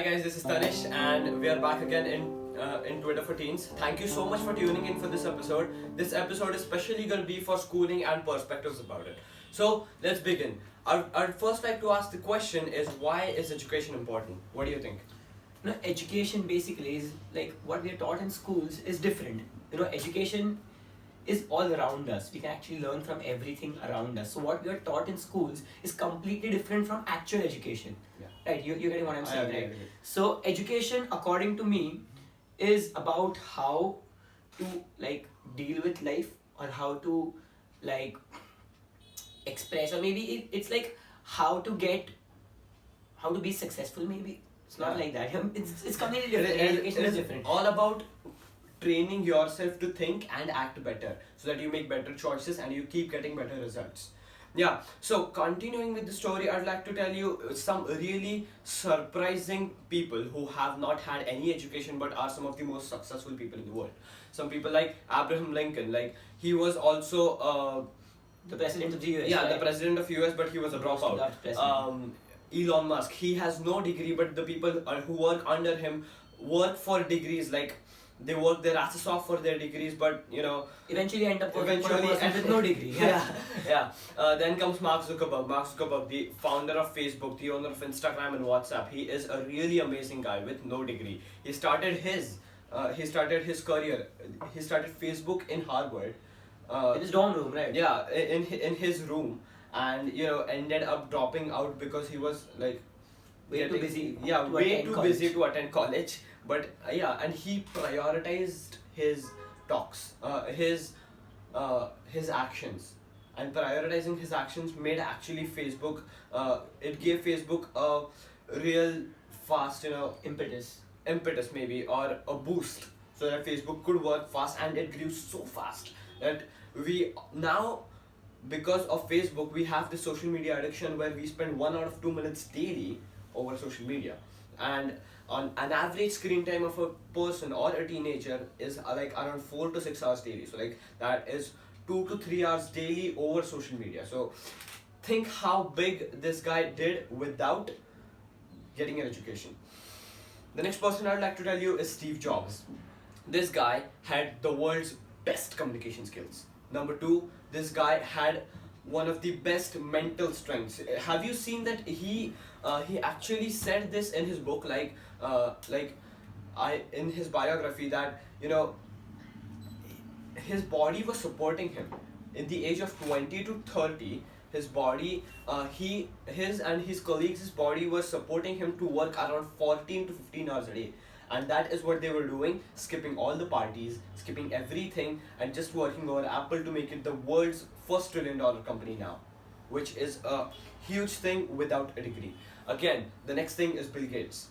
guys, this is Tanish and we are back again in Twitter for Teens. Thank you so much for tuning in for this episode. This episode is especially going to be for schooling and perspectives about it. So let's begin. I'd first like to ask the question is, why is education important? What do you think? Education basically is like what we are taught in schools is different. Education is all around us. We can actually learn from everything around us. So what we are taught in schools is completely different from actual education. Yeah. Right? You're getting what I'm saying, I right? agree. So education, according to me, is about how to deal with life, or how to express, or maybe it's like how to be successful. Maybe it's not like that. It's completely different. Education is different. All about training yourself to think and act better so that you make better choices and you keep getting better results. Yeah, so continuing with the story, I'd like to tell you some really surprising people who have not had any education but are some of the most successful people in the world. Some people like Abraham Lincoln, he was also the president of the US. yeah, right? the president of US, but he was a dropout. Elon Musk, he has no degree, but the people who work under him work for degrees, they work their asses off for their degrees, but eventually end up working for a person with no degree. Yeah. Then comes Mark Zuckerberg. Mark Zuckerberg, the founder of Facebook, the owner of Instagram and WhatsApp. He is a really amazing guy with no degree. He started his career. He started Facebook in Harvard. In his dorm room, right? Yeah, in his room, and ended up dropping out because he was Way too busy. Yeah, to way attend too college. busy to attend college. But and he prioritized his talks, his actions, and prioritizing his actions made actually Facebook. It gave Facebook a real fast, impetus maybe, or a boost, so that Facebook could work fast, and it grew so fast that we now, because of Facebook, we have the social media addiction where we spend 1 out of 2 minutes daily over social media, and on an average screen time of a person or a teenager is around 4 to 6 hours daily. So that is 2 to 3 hours daily over social media. So think how big this guy did without getting an education. The next person I'd like to tell you is Steve Jobs. This guy had the world's best communication skills. Number 2, this guy had one of the best mental strengths. Have you seen that he actually said this in his book, in his biography, that his body was supporting him in the age of 20 to 30. His body, his and his colleagues' body was supporting him to work around 14 to 15 hours a day. And that is what they were doing, skipping all the parties, skipping everything, and just working on Apple to make it the world's first $1 trillion company now, which is a huge thing without a degree. Again, the next thing is Bill Gates.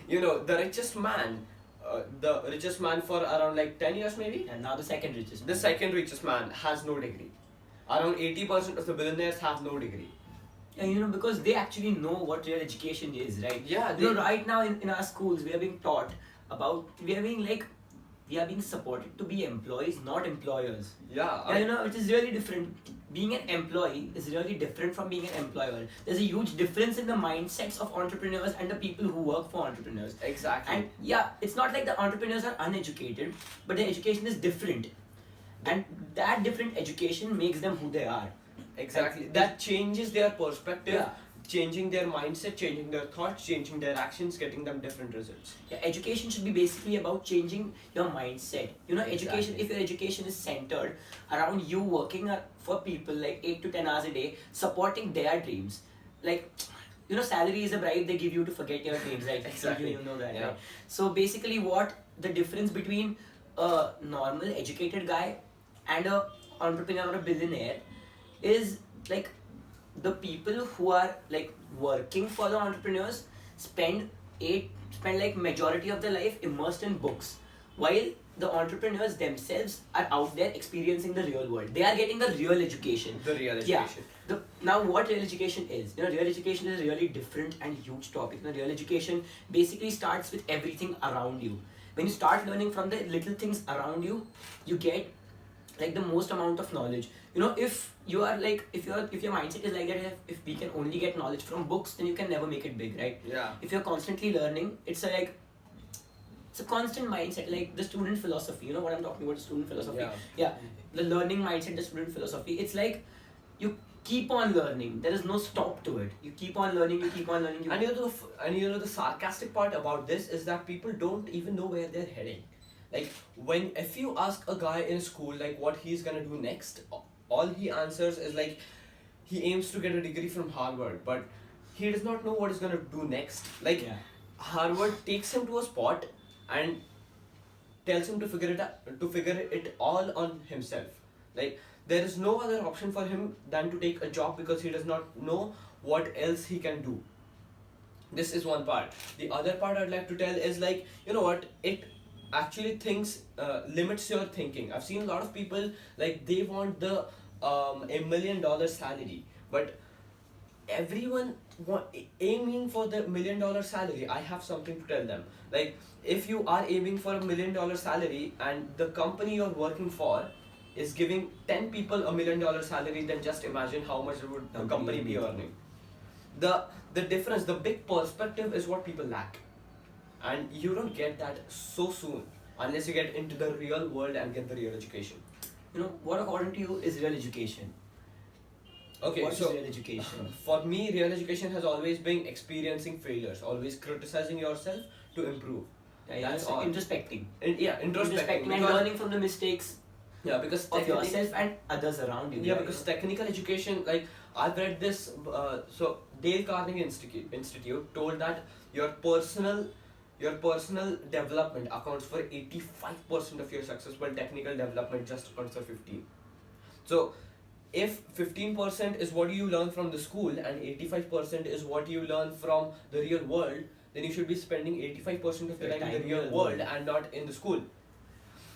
The richest man for around 10 years maybe? And now the second richest. The second richest man has no degree. Around 80% of the billionaires have no degree. Yeah, because they actually know what real education is, right? Yeah. Right now in our schools, we are being taught about, we are being supported to be employees, not employers. Yeah. It is really different. Being an employee is really different from being an employer. There's a huge difference in the mindsets of entrepreneurs and the people who work for entrepreneurs. Exactly. And yeah, it's not like the entrepreneurs are uneducated, but their education is different. And that different education makes them who they are. Exactly. That changes their perspective, Yeah. changing their mindset, changing their thoughts, changing their actions, getting them different results. Yeah, education should be basically about changing your mindset. Education, Exactly. if your education is centered around you working for people 8 to 10 hours a day, supporting their dreams. Salary is a bribe they give you to forget your dreams, right? Exactly. You know that, Yeah. right? So basically what the difference between a normal educated guy and a entrepreneur or a billionaire is the people who are working for the entrepreneurs spend majority of their life immersed in books, while the entrepreneurs themselves are out there experiencing the real world. They are getting the real education. The real education. Yeah. Now what real education is? Real education is a really different and huge topic. Real education basically starts with everything around you. When you start learning from the little things around you, you get like the most amount of knowledge. You know, if you are like, if your mindset is like that, if we can only get knowledge from books, then you can never make it big, right? Yeah. If you're constantly learning, it's a constant mindset, like the student philosophy. You know what I'm talking about? Student philosophy. Yeah. The learning mindset, the student philosophy. It's like you keep on learning. There is no stop to it. You keep on learning. You keep on learning. And the sarcastic part about this is that people don't even know where they're heading. Like, if you ask a guy in school like what he's gonna do next, all he answers is like he aims to get a degree from Harvard, but he does not know what he's gonna do next. Like, Yeah. Harvard takes him to a spot and tells him to figure it all on himself. Like, there is no other option for him than to take a job because he does not know what else he can do. This is one part. The other part I'd like to tell is like, you know what, it actually limits your thinking. I've seen a lot of people like they want the $1 million salary, but everyone aiming for the $1 million salary. I have something to tell them. Like, if you are aiming for $1 million salary and the company you're working for is giving 10 people $1 million salary, then just imagine how much would the company be earning. The difference, the big perspective is what people lack, and you don't get that so soon unless you get into the real world and get the real education. You know what, according to you, is real education? Okay, What is so real education? for me, real education has always been experiencing failures, always criticizing yourself to improve. Yeah, That's all. introspecting. Introspecting And learning from the mistakes because of yourself and others around you. Yeah, because technical education, like I've read this. So Dale Carnegie Institute told that your personal development accounts for 85% of your success, while technical development just accounts for 15. So if 15% is what you learn from the school and 85% is what you learn from the real world, then you should be spending 85% of the time in the real world and not in the school.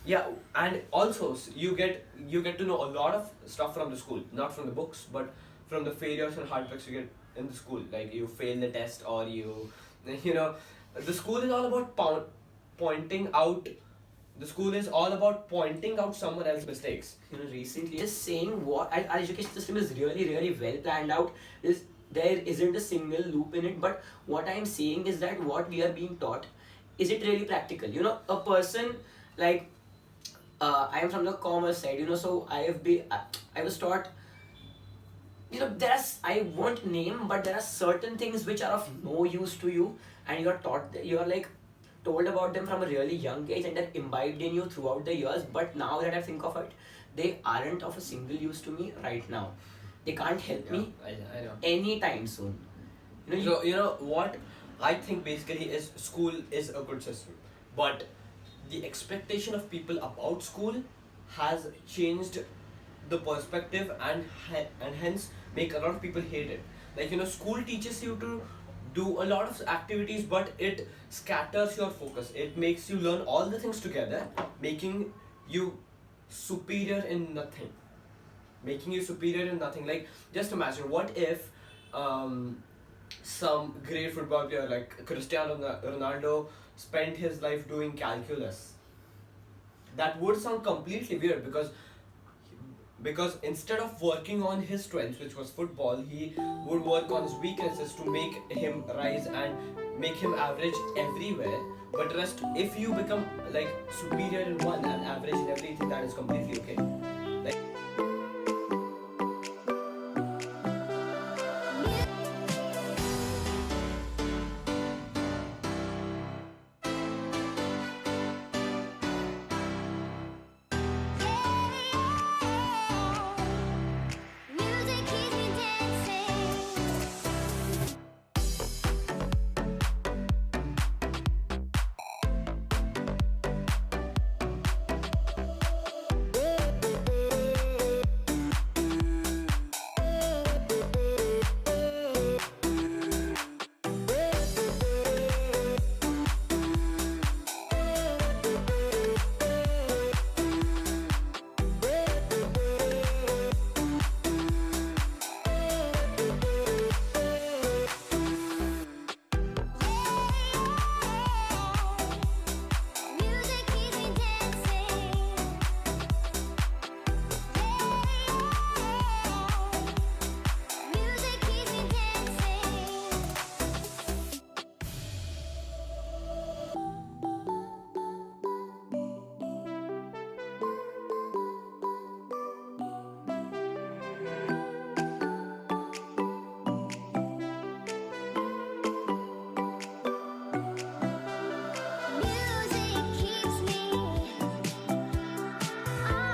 Yeah, and also you get to know a lot of stuff from the school, not from the books, but from the failures and heartbreaks you get in the school. Like, you fail the test, or the school is all about pointing out. The school is all about pointing out someone else's mistakes. You know, recently just saying what our education system is really well planned out. There isn't a single loop in it, but what I'm saying is that what we are being taught, is it really practical? You know, a person like I am from the commerce side, so I was taught, I won't name, but there are certain things which are of no use to you, and you're like told about them from a really young age, and they're imbibed in you throughout the years. But now that I think of it, they aren't of a single use to me right now. They can't help me I know. anytime soon. So, what I think basically is school is a good system, but the expectation of people about school has changed the perspective, and hence make a lot of people hate it. Like, school teaches you to do a lot of activities, but it scatters your focus. It makes you learn all the things together, making you superior in nothing. Like, just imagine, what if some great football player like Cristiano Ronaldo spent his life doing calculus? That would sound completely weird, because instead of working on his strengths, which was football, he would work on his weaknesses to make him rise and make him average everywhere. But if you become like superior in one and average in everything, that is completely okay.